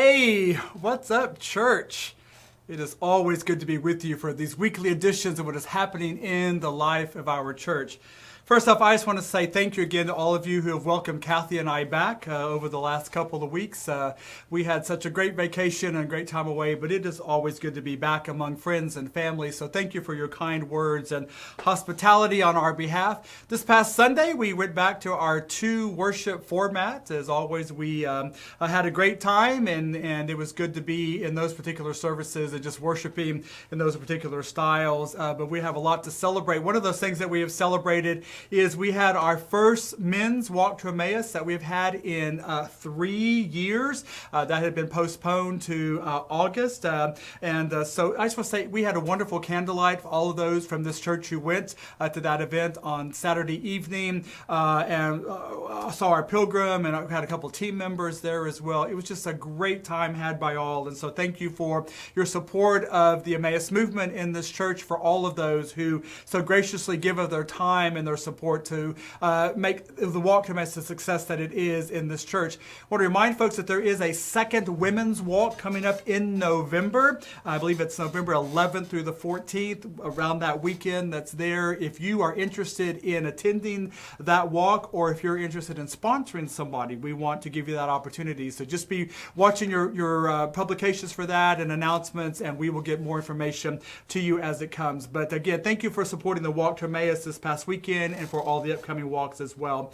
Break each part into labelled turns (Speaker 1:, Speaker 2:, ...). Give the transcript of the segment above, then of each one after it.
Speaker 1: Hey, what's up, church? It is always good to be with you for these weekly editions of what is happening in the life of our church. First off, I just want to say thank you again to all of you who have welcomed Kathy and I back over the last couple of weeks. We had such a great vacation and a great time away, but it is always good to be back among friends and family. So thank you for your kind words and hospitality on our behalf. This past Sunday, we went back to our two worship format. As always, we had a great time, and it was good to be in those particular services and just worshiping in those particular styles. But we have a lot to celebrate. One of those things that we have celebrated is we had our first men's walk to Emmaus that we've had in 3 years. That had been postponed to August. So I just want to say we had a wonderful candlelight for all of those from this church who went to that event on Saturday evening and saw our pilgrim, and I had a couple of team members there as well. It was just a great time had by all. And so thank you for your support of the Emmaus movement in this church, for all of those who so graciously give of their time and their support to make the walk to Emmaus the success that it is in this church. I want to remind folks that there is a second women's walk coming up in November. I believe it's November 11th through the 14th, around that weekend that's there. If you are interested in attending that walk, or if you're interested in sponsoring somebody, we want to give you that opportunity. So just be watching your publications for that and announcements, and we will get more information to you as it comes. But again, thank you for supporting the Walk to Emmaus this past weekend and for all the upcoming walks as well.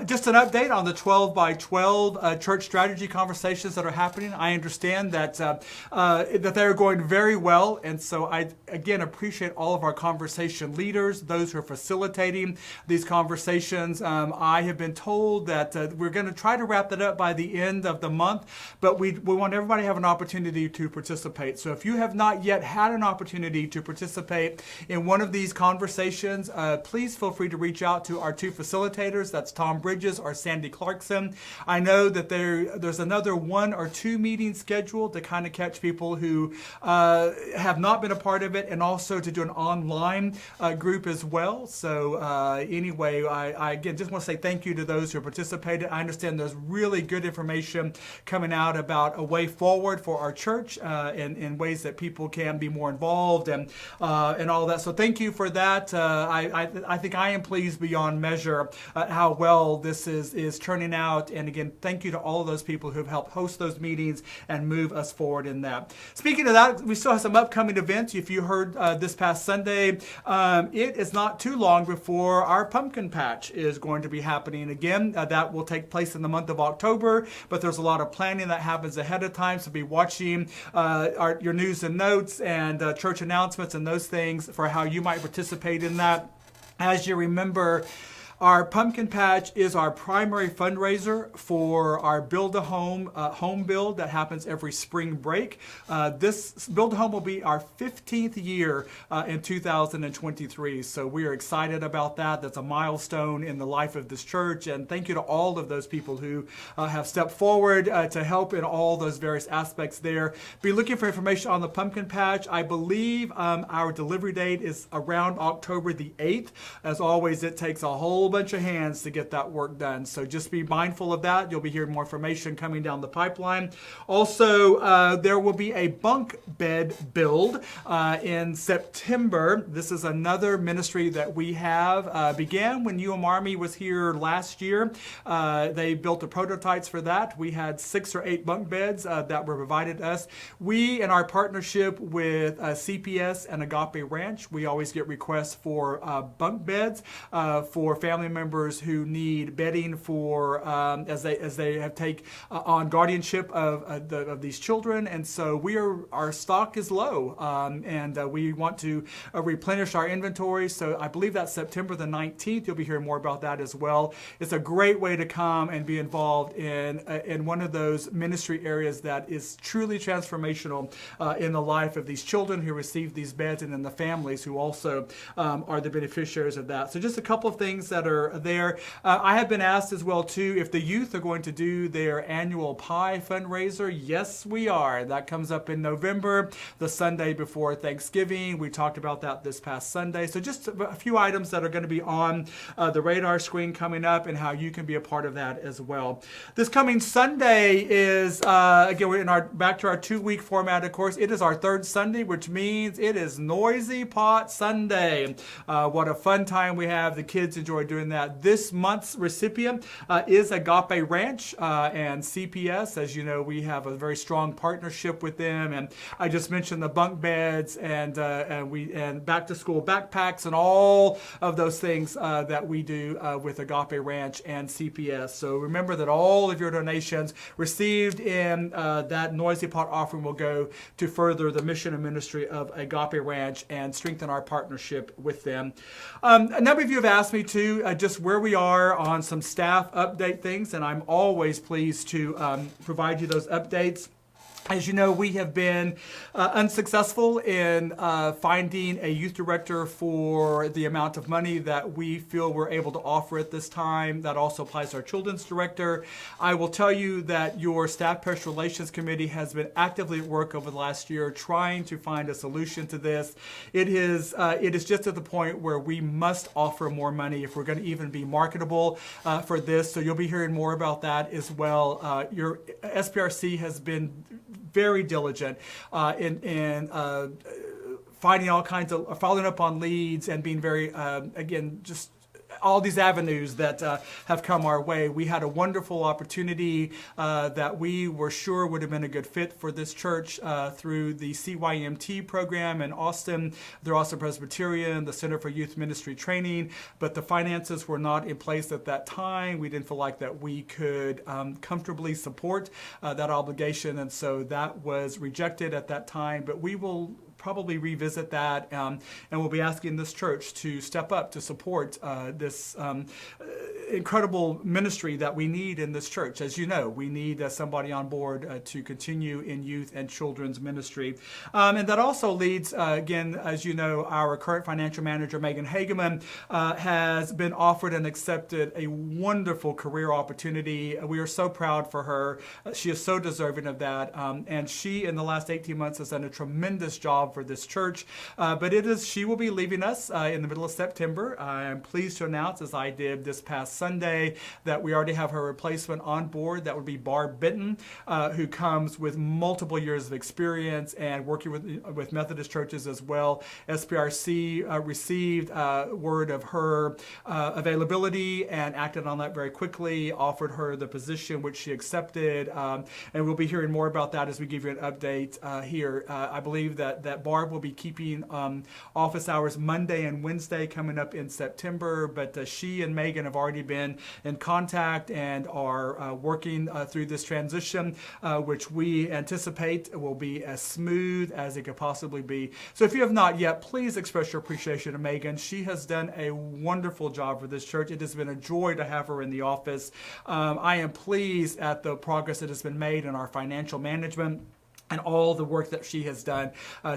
Speaker 1: Just an update on the 12 by 12 church strategy conversations that are happening. I understand that that they are going very well, and so I again appreciate all of our conversation leaders, those who are facilitating these conversations. I have been told that we're going to try to wrap that up by the end of the month, but we want everybody to have an opportunity to participate. So if you have not yet had an opportunity to participate in one of these conversations, please feel free to reach out to our two facilitators. That's Tom Bridges or Sandy Clarkson. I know that there's another 1 or 2 meetings scheduled to kind of catch people who have not been a part of it, and also to do an online group as well. So anyway, I again just want to say thank you to those who participated. I understand there's really good information coming out about a way forward for our church in ways that people can be more involved and all that. So thank you for that. I think I am pleased beyond measure at how well this is turning out. And again, thank you to all of those people who have helped host those meetings and move us forward in that. Speaking of that, we still have some upcoming events. If you heard this past Sunday, it is not too long before our pumpkin patch is going to be happening again. That will take place in the month of October, but there's a lot of planning that happens ahead of time. So be watching your news and notes and church announcements and those things for how you might participate in that. As you remember, our pumpkin patch is our primary fundraiser for our Build-A-Home home build that happens every spring break. This Build-A-Home will be our 15th year in 2023. So we are excited about that. That's a milestone in the life of this church. And thank you to all of those people who have stepped forward to help in all those various aspects there. Be looking for information on the pumpkin patch. I believe our delivery date is around October the 8th. As always, it takes a whole bunch of hands to get that work done. So just be mindful of that. You'll be hearing more information coming down the pipeline. Also, there will be a bunk bed build in September. This is another ministry that we have. Began when UM was here last year. They built the prototypes for that. We had 6 or 8 bunk beds that were provided to us. We, in our partnership with CPS and Agape Ranch, we always get requests for bunk beds for family members who need bedding for as they have take on guardianship of these children. And so our stock is low, and we want to replenish our inventory. So I believe that's September the 19th. You'll be hearing more about that as well. It's a great way to come and be involved in one of those ministry areas that is truly transformational in the life of these children who receive these beds, and then the families who also are the beneficiaries of that. So just a couple of things that are there. I have been asked as well, too, if the youth are going to do their annual pie fundraiser. Yes, we are. That comes up in November, the Sunday before Thanksgiving. We talked about that this past Sunday. So just a few items that are going to be on the radar screen coming up and how you can be a part of that as well. This coming Sunday is, again, we're back to our 2-week format, of course. It is our third Sunday, which means it is Noisy Pot Sunday. What a fun time we have. The kids enjoy doing that. This month's recipient is Agape Ranch and CPS. As you know, we have a very strong partnership with them. And I just mentioned the bunk beds and back to school backpacks and all of those things that we do with Agape Ranch and CPS. So remember that all of your donations received in that Noisy Pot offering will go to further the mission and ministry of Agape Ranch and strengthen our partnership with them. A number of you have asked me to just where we are on some staff update things, and I'm always pleased to provide you those updates. As you know, we have been unsuccessful in finding a youth director for the amount of money that we feel we're able to offer at this time. That also applies to our children's director. I will tell you that your Staff Parish Relations Committee has been actively at work over the last year trying to find a solution to this. It is just at the point where we must offer more money if we're going to even be marketable for this. So you'll be hearing more about that as well. Your SPRC has been very diligent in finding all kinds of, following up on leads and being very, again, just all these avenues that have come our way. We had a wonderful opportunity that we were sure would have been a good fit for this church through the CYMT program in Austin. They're also Presbyterian, the Center for Youth Ministry Training, but the finances were not in place at that time. We didn't feel like that we could comfortably support that obligation, and so that was rejected at that time. But we will probably revisit that, and we'll be asking this church to step up to support this incredible ministry that we need in this church. As you know, we need somebody on board to continue in youth and children's ministry. And that also leads, again, as you know, our current financial manager, Megan Hageman, has been offered and accepted a wonderful career opportunity. We are so proud for her. She is so deserving of that. And she, in the last 18 months, has done a tremendous job for this church. But she will be leaving us in the middle of September. I am pleased to announce, as I did this past Sunday, that we already have her replacement on board. That would be Barb Benton, who comes with multiple years of experience and working with Methodist churches as well. SPRC received word of her availability and acted on that very quickly, offered her the position which she accepted, and we'll be hearing more about that as we give you an update here. I believe that Barb will be keeping office hours Monday and Wednesday coming up in September, but she and Megan have already been in contact and are working through this transition, which we anticipate will be as smooth as it could possibly be. So if you have not yet, please express your appreciation to Megan. She has done a wonderful job for this church. It has been a joy to have her in the office. I am pleased at the progress that has been made in our financial management and all the work that she has done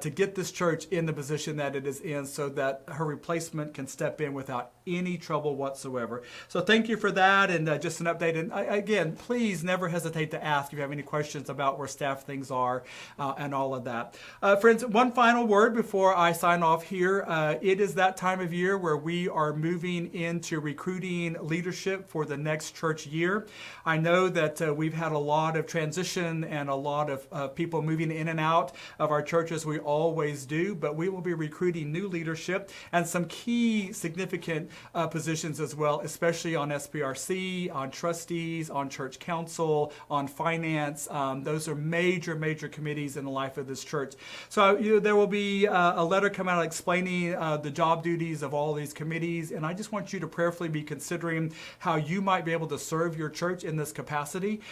Speaker 1: to get this church in the position that it is in so that her replacement can step in without any trouble whatsoever. So thank you for that, and just an update. And again, please never hesitate to ask if you have any questions about where staff things are and all of that. Friends, one final word before I sign off here. It is that time of year where we are moving into recruiting leadership for the next church year. I know that we've had a lot of transition and a lot of people moving in and out of our church, as we always do, but we will be recruiting new leadership and some key significant positions as well, especially on SPRC, on trustees, on church council, on finance. Those are major committees in the life of this church. So there will be a letter come out explaining the job duties of all these committees, and I just want you to prayerfully be considering how you might be able to serve your church in this capacity.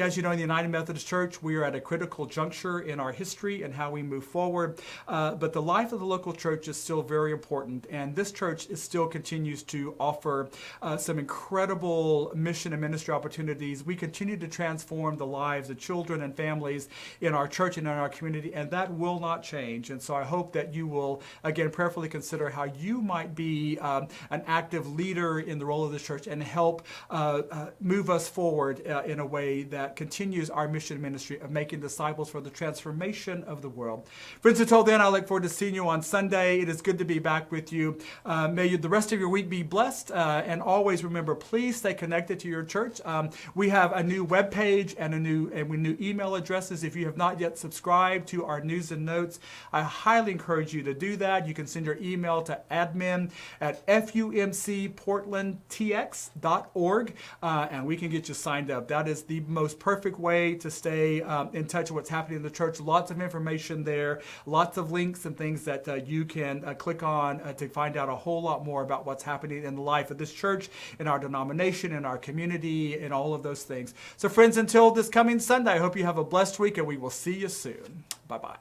Speaker 1: as you know, in the United Methodist Church, we are at a critical juncture in our history and how we move forward. But the life of the local church is still very important, and this church still continues to offer some incredible mission and ministry opportunities. We continue to transform the lives of children and families in our church and in our community, and that will not change. And so I hope that you will, again, prayerfully consider how you might be an active leader in the role of the church and help move us forward in a way that continues our mission ministry of making disciples for the transformation of the world. Friends, until then, I look forward to seeing you on Sunday. It is good to be back with you. May the rest of your week be blessed, and always remember, please stay connected to your church. We have a new webpage and new email addresses. If you have not yet subscribed to our news and notes, I highly encourage you to do that. You can send your email to admin@fumcportlandtx.org, and we can get you signed up. That is the most perfect way to stay in touch with what's happening in the church. Lots of information there, lots of links and things that you can click on to find out a whole lot more about what's happening in the life of this church, in our denomination, in our community, and all of those things. So friends, until this coming Sunday, I hope you have a blessed week, and we will see you soon. Bye-bye.